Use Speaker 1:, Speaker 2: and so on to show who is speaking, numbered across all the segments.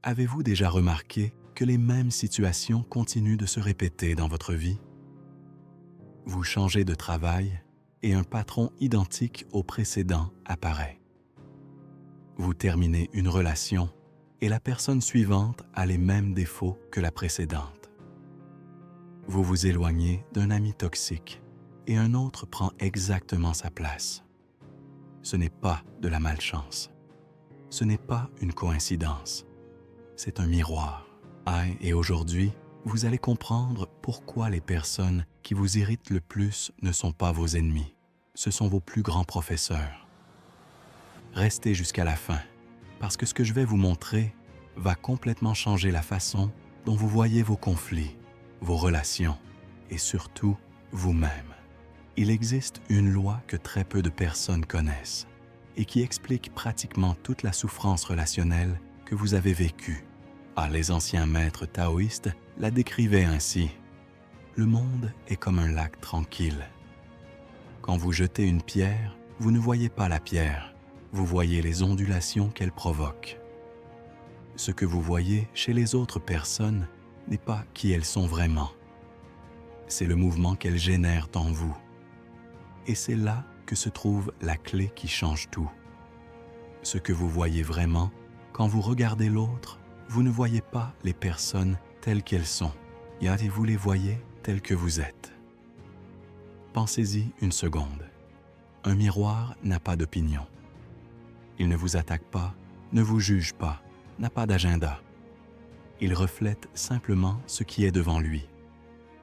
Speaker 1: Avez-vous déjà remarqué que les mêmes situations continuent de se répéter dans votre vie? Vous changez de travail et un patron identique au précédent apparaît. Vous terminez une relation et la personne suivante a les mêmes défauts que la précédente. Vous vous éloignez d'un ami toxique et un autre prend exactement sa place. Ce n'est pas de la malchance. Ce n'est pas une coïncidence. C'est un miroir. Et aujourd'hui, vous allez comprendre pourquoi les personnes qui vous irritent le plus ne sont pas vos ennemis. Ce sont vos plus grands professeurs. Restez jusqu'à la fin, parce que ce que je vais vous montrer va complètement changer la façon dont vous voyez vos conflits, vos relations et surtout vous-même. Il existe une loi que très peu de personnes connaissent et qui explique pratiquement toute la souffrance relationnelle que vous avez vécue. Les anciens maîtres taoïstes la décrivaient ainsi. Le monde est comme un lac tranquille. Quand vous jetez une pierre, vous ne voyez pas la pierre, vous voyez les ondulations qu'elle provoque. Ce que vous voyez chez les autres personnes n'est pas qui elles sont vraiment. C'est le mouvement qu'elles génèrent en vous. Et c'est là que se trouve la clé qui change tout. Ce que vous voyez vraiment, quand vous regardez l'autre, vous ne voyez pas les personnes telles qu'elles sont, et vous les voyez telles que vous êtes. Pensez-y une seconde. Un miroir n'a pas d'opinion. Il ne vous attaque pas, ne vous juge pas, n'a pas d'agenda. Il reflète simplement ce qui est devant lui.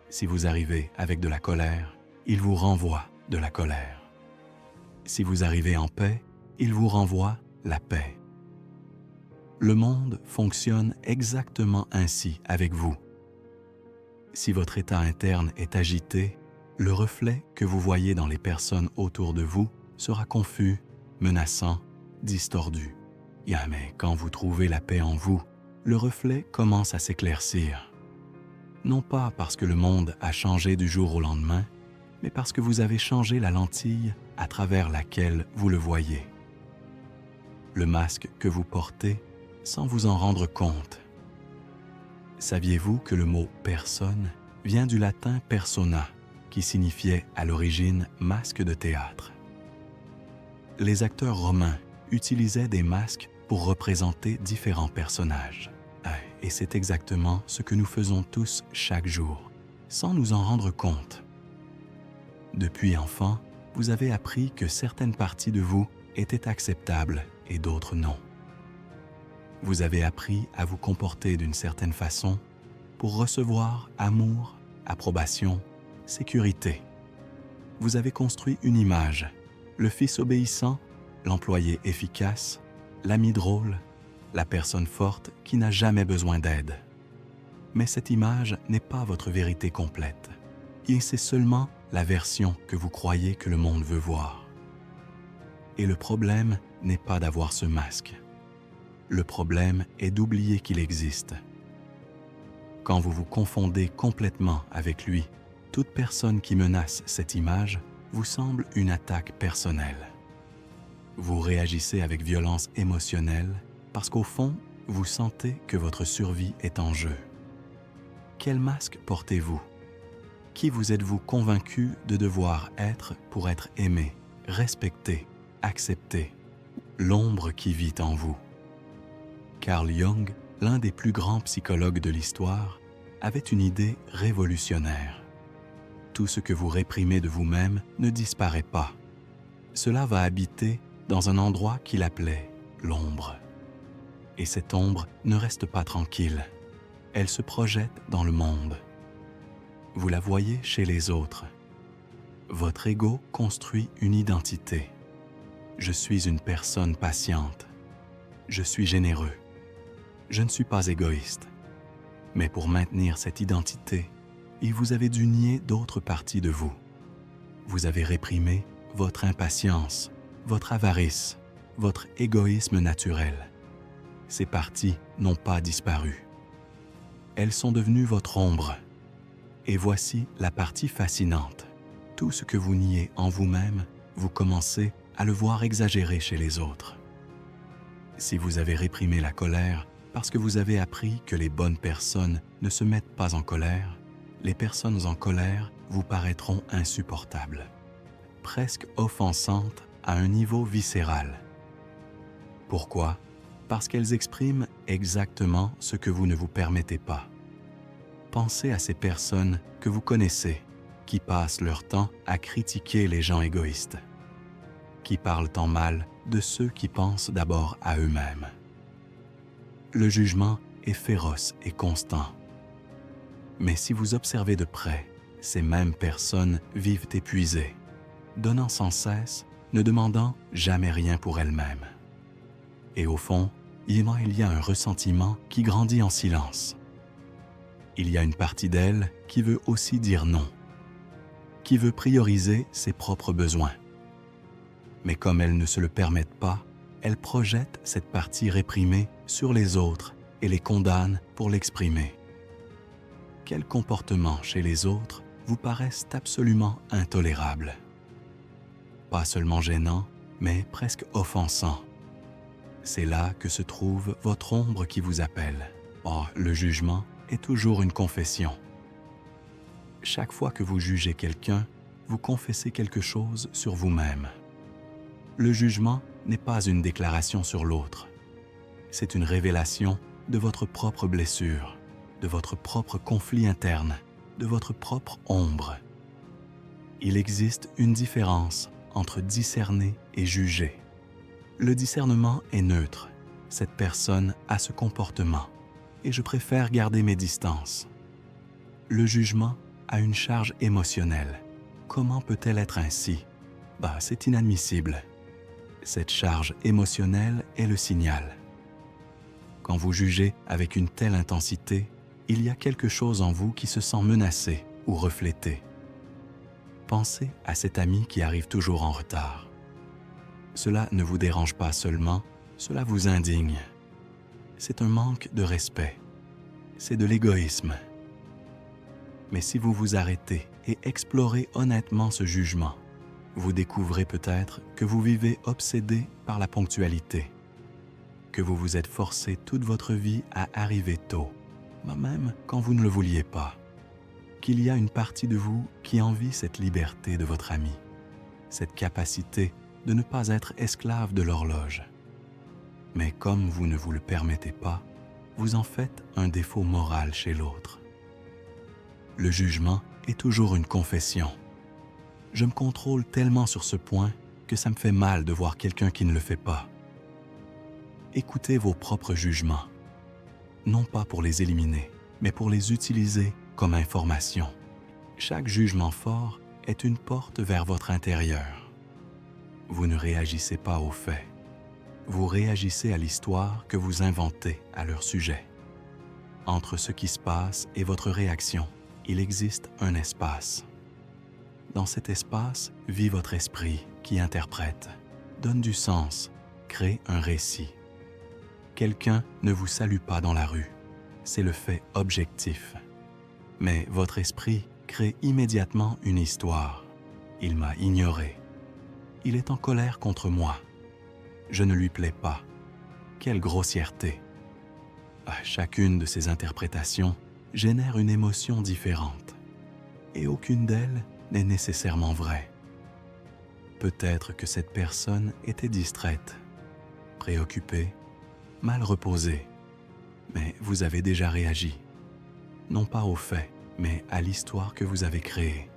Speaker 1: Si vous arrivez avec de la colère, il vous renvoie de la colère. Si vous arrivez en paix, il vous renvoie la paix. Le monde fonctionne exactement ainsi avec vous. Si votre état interne est agité, le reflet que vous voyez dans les personnes autour de vous sera confus, menaçant, distordu. Mais quand vous trouvez la paix en vous, le reflet commence à s'éclaircir. Non pas parce que le monde a changé du jour au lendemain, mais parce que vous avez changé la lentille à travers laquelle vous le voyez. Le masque que vous portez sans vous en rendre compte. Saviez-vous que le mot « personne » vient du latin « persona », qui signifiait à l'origine « masque de théâtre ». Les acteurs romains utilisaient des masques pour représenter différents personnages. Et c'est exactement ce que nous faisons tous chaque jour, sans nous en rendre compte. Depuis enfant, vous avez appris que certaines parties de vous étaient acceptables et d'autres non. Vous avez appris à vous comporter d'une certaine façon pour recevoir amour, approbation, sécurité. Vous avez construit une image, le fils obéissant, l'employé efficace, l'ami drôle, la personne forte qui n'a jamais besoin d'aide. Mais cette image n'est pas votre vérité complète, et c'est seulement la version que vous croyez que le monde veut voir. Et le problème n'est pas d'avoir ce masque. Le problème est d'oublier qu'il existe. Quand vous vous confondez complètement avec lui, toute personne qui menace cette image vous semble une attaque personnelle. Vous réagissez avec violence émotionnelle parce qu'au fond, vous sentez que votre survie est en jeu. Quel masque portez-vous? Qui vous êtes-vous convaincu de devoir être pour être aimé, respecté, accepté? L'ombre qui vit en vous. Carl Jung, l'un des plus grands psychologues de l'histoire, avait une idée révolutionnaire. Tout ce que vous réprimez de vous-même ne disparaît pas. Cela va habiter dans un endroit qu'il appelait l'ombre. Et cette ombre ne reste pas tranquille. Elle se projette dans le monde. Vous la voyez chez les autres. Votre ego construit une identité. Je suis une personne patiente. Je suis généreux. Je ne suis pas égoïste. Mais pour maintenir cette identité, il vous avez dû nier d'autres parties de vous. Vous avez réprimé votre impatience, votre avarice, votre égoïsme naturel. Ces parties n'ont pas disparu. Elles sont devenues votre ombre. Et voici la partie fascinante. Tout ce que vous niez en vous-même, vous commencez à le voir exagéré chez les autres. Si vous avez réprimé la colère Parce que vous avez appris que les bonnes personnes ne se mettent pas en colère, les personnes en colère vous paraîtront insupportables, presque offensantes à un niveau viscéral. Pourquoi? Parce qu'elles expriment exactement ce que vous ne vous permettez pas. Pensez à ces personnes que vous connaissez, qui passent leur temps à critiquer les gens égoïstes, qui parlent en mal de ceux qui pensent d'abord à eux-mêmes. Le jugement est féroce et constant. Mais si vous observez de près, ces mêmes personnes vivent épuisées, donnant sans cesse, ne demandant jamais rien pour elles-mêmes. Et au fond, il y a un ressentiment qui grandit en silence. Il y a une partie d'elle qui veut aussi dire non, qui veut prioriser ses propres besoins. Mais comme elles ne se le permettent pas, elles projettent cette partie réprimée sur les autres et les condamnent pour l'exprimer. Quels comportements chez les autres vous paraissent absolument intolérables? Pas seulement gênants, mais presque offensants. C'est là que se trouve votre ombre qui vous appelle. Or, le jugement est toujours une confession. Chaque fois que vous jugez quelqu'un, vous confessez quelque chose sur vous-même. Le jugement n'est pas une déclaration sur l'autre. C'est une révélation de votre propre blessure, de votre propre conflit interne, de votre propre ombre. Il existe une différence entre discerner et juger. Le discernement est neutre. Cette personne a ce comportement et je préfère garder mes distances. Le jugement a une charge émotionnelle. Comment peut-elle être ainsi? C'est inadmissible. Cette charge émotionnelle est le signal. Quand vous jugez avec une telle intensité, il y a quelque chose en vous qui se sent menacé ou reflété. Pensez à cet ami qui arrive toujours en retard. Cela ne vous dérange pas seulement, cela vous indigne. C'est un manque de respect. C'est de l'égoïsme. Mais si vous vous arrêtez et explorez honnêtement ce jugement, vous découvrez peut-être que vous vivez obsédé par la ponctualité, que vous vous êtes forcé toute votre vie à arriver tôt, même quand vous ne le vouliez pas, qu'il y a une partie de vous qui envie cette liberté de votre ami, cette capacité de ne pas être esclave de l'horloge. Mais comme vous ne vous le permettez pas, vous en faites un défaut moral chez l'autre. Le jugement est toujours une confession. Je me contrôle tellement sur ce point que ça me fait mal de voir quelqu'un qui ne le fait pas. Écoutez vos propres jugements, non pas pour les éliminer, mais pour les utiliser comme information. Chaque jugement fort est une porte vers votre intérieur. Vous ne réagissez pas aux faits. Vous réagissez à l'histoire que vous inventez à leur sujet. Entre ce qui se passe et votre réaction, il existe un espace. Dans cet espace vit votre esprit qui interprète, donne du sens, crée un récit. Quelqu'un ne vous salue pas dans la rue, c'est le fait objectif. Mais votre esprit crée immédiatement une histoire. Il m'a ignoré. Il est en colère contre moi. Je ne lui plais pas. Quelle grossièreté! Chacune de ces interprétations génère une émotion différente. Et aucune d'elles n'est nécessairement vraie. Peut-être que cette personne était distraite, préoccupée, mal reposée. Mais vous avez déjà réagi. Non pas aux faits, mais à l'histoire que vous avez créée.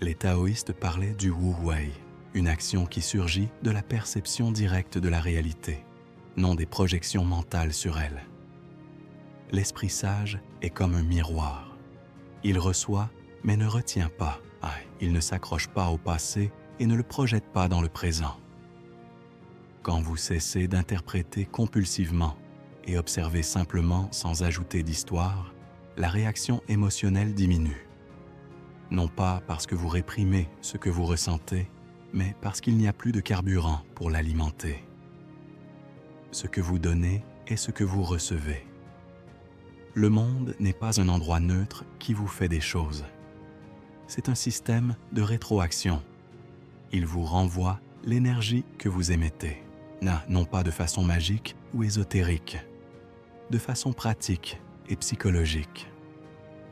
Speaker 1: Les taoïstes parlaient du wu-wei, une action qui surgit de la perception directe de la réalité, non des projections mentales sur elle. L'esprit sage est comme un miroir. Il reçoit, mais ne retient pas. Il ne s'accroche pas au passé et ne le projette pas dans le présent. Quand vous cessez d'interpréter compulsivement et observez simplement sans ajouter d'histoire, la réaction émotionnelle diminue. Non pas parce que vous réprimez ce que vous ressentez, mais parce qu'il n'y a plus de carburant pour l'alimenter. Ce que vous donnez est ce que vous recevez. Le monde n'est pas un endroit neutre qui vous fait des choses. C'est un système de rétroaction. Il vous renvoie l'énergie que vous émettez, non pas de façon magique ou ésotérique, de façon pratique et psychologique.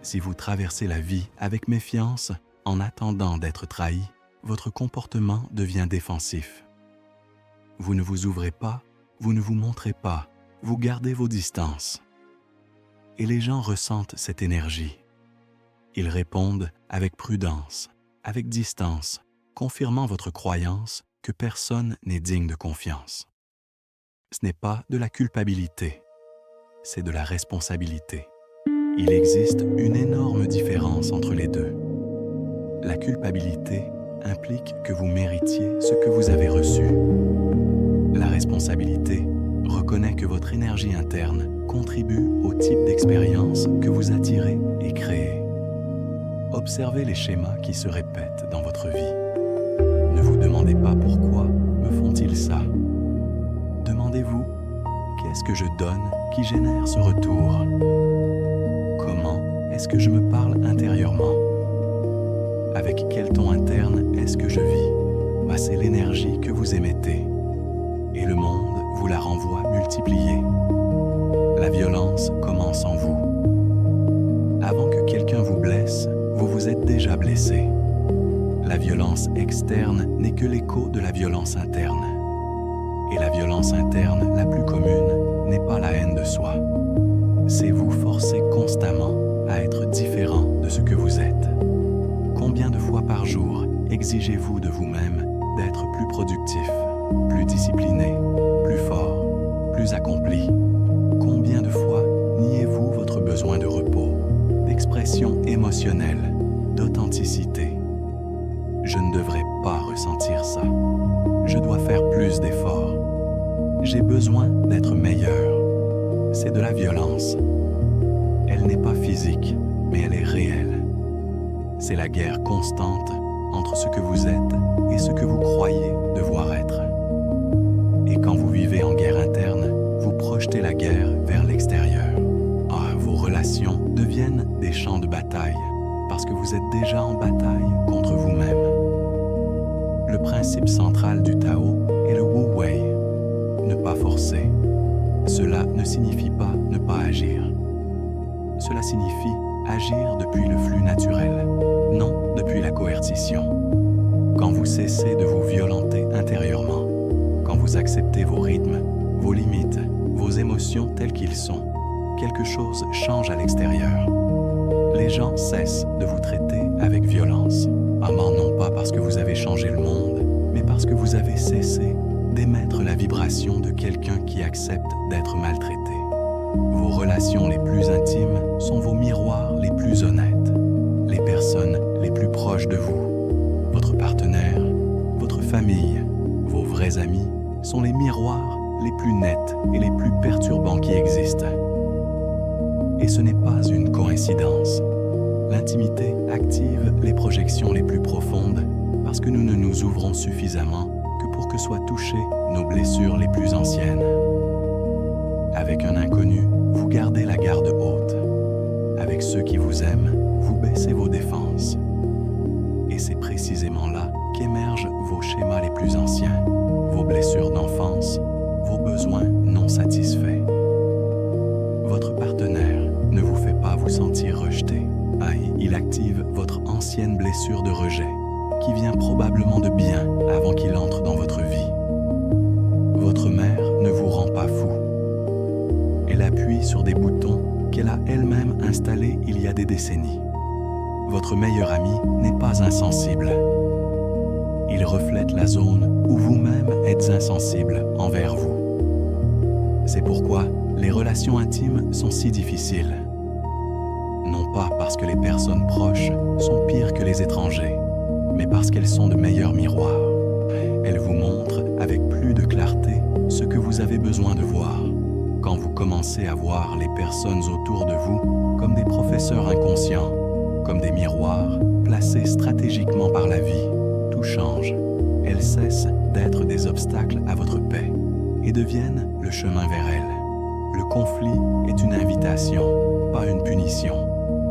Speaker 1: Si vous traversez la vie avec méfiance, en attendant d'être trahi, votre comportement devient défensif. Vous ne vous ouvrez pas, vous ne vous montrez pas, vous gardez vos distances. Et les gens ressentent cette énergie. Ils répondent avec prudence, avec distance, confirmant votre croyance que personne n'est digne de confiance. Ce n'est pas de la culpabilité, c'est de la responsabilité. Il existe une énorme différence entre les deux. La culpabilité implique que vous méritiez ce que vous avez reçu. La responsabilité reconnaît que votre énergie interne contribue au type d'expérience que vous attirez et créez. Observez les schémas qui se répètent dans votre vie. Ne vous demandez pas pourquoi me font-ils ça. Demandez-vous, qu'est-ce que je donne qui génère ce retour? Comment est-ce que je me parle intérieurement? Avec quel ton interne est-ce que je vis? C'est l'énergie que vous émettez. Et le monde vous la renvoie multipliée. La violence commence en vous. Avant que quelqu'un vous blesse, vous vous êtes déjà blessé. La violence externe n'est que l'écho de la violence interne. Et la violence interne la plus commune n'est pas la haine de soi. C'est vous forcer constamment à être différent de ce que vous êtes. Combien de fois par jour exigez-vous de vous-même d'être plus productif, plus discipliné, plus fort, plus accompli? Combien de fois niez-vous votre besoin de repos, d'expression émotionnelle, d'authenticité? Je ne devrais pas ressentir ça. Je dois faire plus d'efforts. J'ai besoin d'être meilleur. C'est de la violence. Elle n'est pas physique, mais elle est réelle. C'est la guerre constante entre ce que vous êtes et ce que vous croyez devoir être. Et quand vous vivez en guerre interne, vous projetez la guerre vers l'extérieur. Vos relations deviennent des champs de bataille parce que vous êtes déjà en bataille contre vous-même. Le principe central du Tao est le Wu Wei, ne pas forcer. Cela ne signifie pas ne pas agir. Cela signifie agir depuis le flux naturel, non depuis la coercition. Quand vous cessez de vous violenter intérieurement, quand vous acceptez vos rythmes, vos limites, vos émotions telles qu'ils sont, quelque chose change à l'extérieur. Les gens cessent de vous traiter avec violence. Non pas parce que vous avez changé le monde, mais parce que vous avez cessé d'émettre la vibration de quelqu'un qui accepte d'être maltraité. Vos relations les plus intimes sont vos miroirs les plus honnêtes, les personnes les plus proches de vous, votre partenaire, votre famille, vos vrais amis sont les miroirs les plus nets et les plus perturbants qui existent. Et ce n'est pas une coïncidence. L'intimité active les projections les plus profondes parce que nous ne nous ouvrons suffisamment que pour que soient touchées nos blessures les plus anciennes. Avec un inconnu, vous gardez la garde haute. Avec ceux qui vous aiment, vous baissez vos défenses. Et c'est précisément là qu'émergent vos schémas les plus anciens, vos blessures d'enfance, vos besoins non satisfaits. Votre partenaire ne vous fait pas vous sentir rejeté. Il active votre ancienne blessure de rejet, qui vient probablement de bien avant qu'il entre dans votre vie. Votre mère ne vous rend pas fou. Elle appuie sur des boutons qu'elle a elle-même installés il y a des décennies. Votre meilleur ami n'est pas insensible. Il reflète la zone où vous-même êtes insensible envers vous. C'est pourquoi les relations intimes sont si difficiles. Non pas parce que les personnes proches sont pires que les étrangers, mais parce qu'elles sont de meilleurs miroirs. Elles vous montrent avec plus de clarté ce que vous avez besoin de voir. Quand vous commencez à voir les personnes autour de vous comme des professeurs inconscients, comme des miroirs placés stratégiquement par la vie, tout change. Elles cessent d'être des obstacles à votre paix et deviennent le chemin vers elle. Le conflit est une invitation, pas une punition.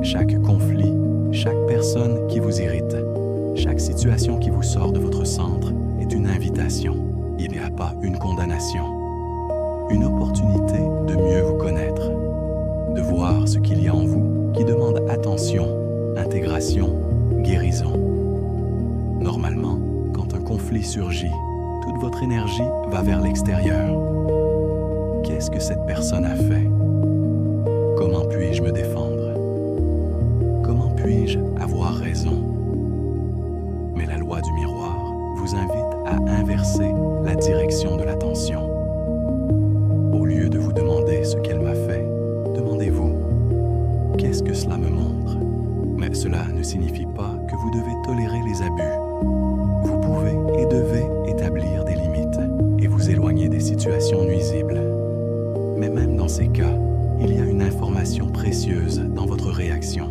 Speaker 1: Chaque conflit, chaque personne qui vous irrite, chaque situation qui vous sort de votre centre est une invitation. Il n'y a pas une condamnation. une opportunité de mieux vous connaître, de voir ce qu'il y a en vous qui demande attention, intégration, guérison. Normalement, quand un conflit surgit, toute votre énergie va vers l'extérieur. Qu'est-ce que cette personne a fait? Comment puis-je me défendre? Comment puis-je avoir raison? Mais la loi du miroir vous invite à inverser la direction de l'attention. Au lieu de vous demander ce qu'elle m'a fait, demandez-vous, qu'est-ce que cela me montre? Mais cela ne signifie pas que vous devez tolérer les abus. Vous pouvez et devez établir des limites et vous éloigner des situations nuisibles. Mais même dans ces cas, il y a une information précieuse dans votre réaction.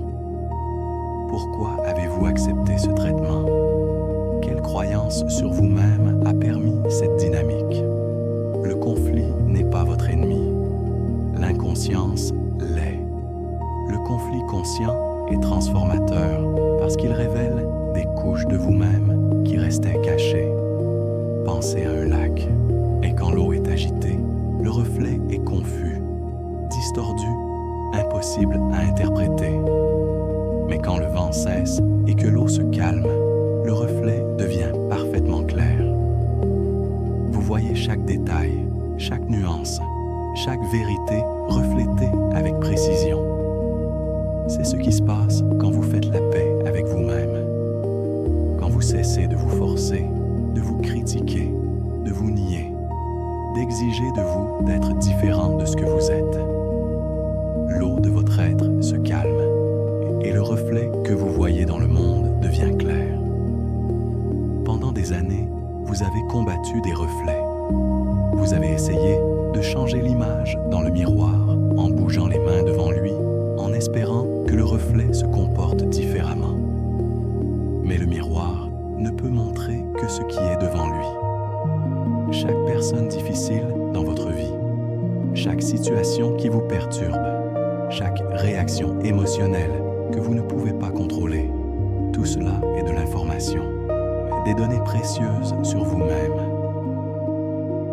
Speaker 1: Pourquoi avez-vous accepté ce traitement? Quelle croyance sur vous-même a permis cette dynamique? Le conflit n'est pas votre ennemi. L'inconscience l'est. Le conflit conscient est transformateur parce qu'il révèle des couches de vous-même qui restaient cachées. Pensez à un lac, et quand l'eau est agitée, le reflet est confus, distordu, impossible à interpréter. Mais quand le vent cesse et que l'eau se calme, le reflet devient parfaitement clair. Vous voyez chaque détail, chaque nuance, chaque vérité reflétée avec précision. C'est ce qui se passe quand vous faites la paix avec vous-même. Quand vous cessez de vous forcer, de vous critiquer, de vous nier, d'exiger de vous d'être différent de ce que vous êtes. L'eau de votre être se calme et le reflet que vous voyez dans le monde devient clair. Pendant des années, vous avez combattu des reflets. Vous avez essayé de changer l'image dans le miroir en bougeant les mains devant lui, en espérant que le reflet se comporte différemment. Mais le miroir ne peut montrer que ce qui est devant lui. Chaque personne difficile dans votre vie, chaque situation qui vous perturbe, chaque réaction émotionnelle que vous ne pouvez pas contrôler, tout cela est de l'information, des données précieuses sur vous-même,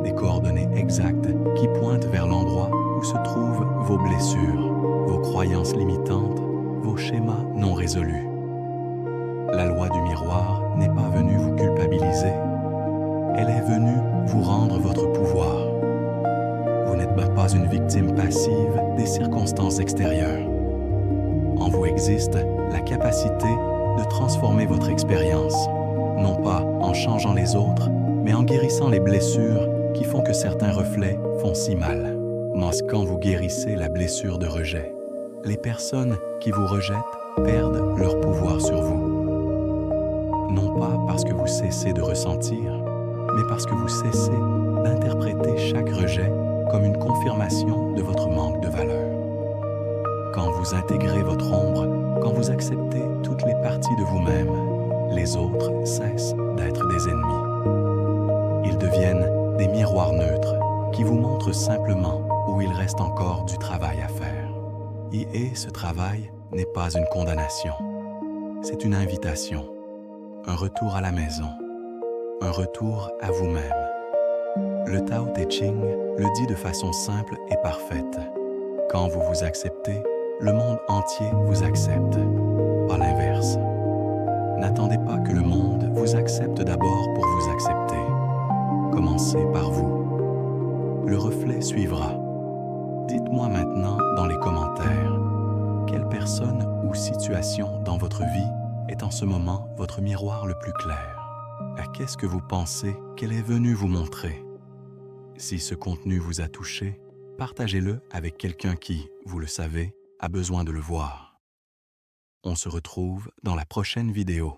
Speaker 1: des coordonnées exactes qui pointent vers l'endroit où se trouvent vos blessures, vos croyances limitantes, vos schémas non résolus. La loi du miroir n'est pas venue vous culpabiliser, elle est venue vous rendre votre pouvoir. Vous n'êtes pas une victime passive des circonstances extérieures. En vous existe la capacité de transformer votre expérience, non pas en changeant les autres, mais en guérissant les blessures qui font que certains reflets font si mal. Mais quand vous guérissez la blessure de rejet, les personnes qui vous rejettent perdent leur pouvoir sur vous. Non pas parce que vous cessez de ressentir, mais parce que vous cessez d'interpréter chaque rejet comme une confirmation de votre manque de valeur. Quand vous intégrez votre ombre, quand vous acceptez toutes les parties de vous-même, les autres cessent d'être des ennemis. Ils deviennent des miroirs neutres qui vous montrent simplement où il reste encore du travail à faire. Et ce travail n'est pas une condamnation, c'est une invitation, un retour à la maison, un retour à vous-même. Le Tao Te Ching le dit de façon simple et parfaite. Quand vous vous acceptez, le monde entier vous accepte, pas l'inverse. N'attendez pas que le monde vous accepte d'abord pour vous accepter. Commencez par vous. Le reflet suivra. Dites-moi maintenant dans les commentaires, quelle personne ou situation dans votre vie est en ce moment votre miroir le plus clair? À qu'est-ce que vous pensez qu'elle est venue vous montrer? Si ce contenu vous a touché, partagez-le avec quelqu'un qui, vous le savez, a besoin de le voir. On se retrouve dans la prochaine vidéo.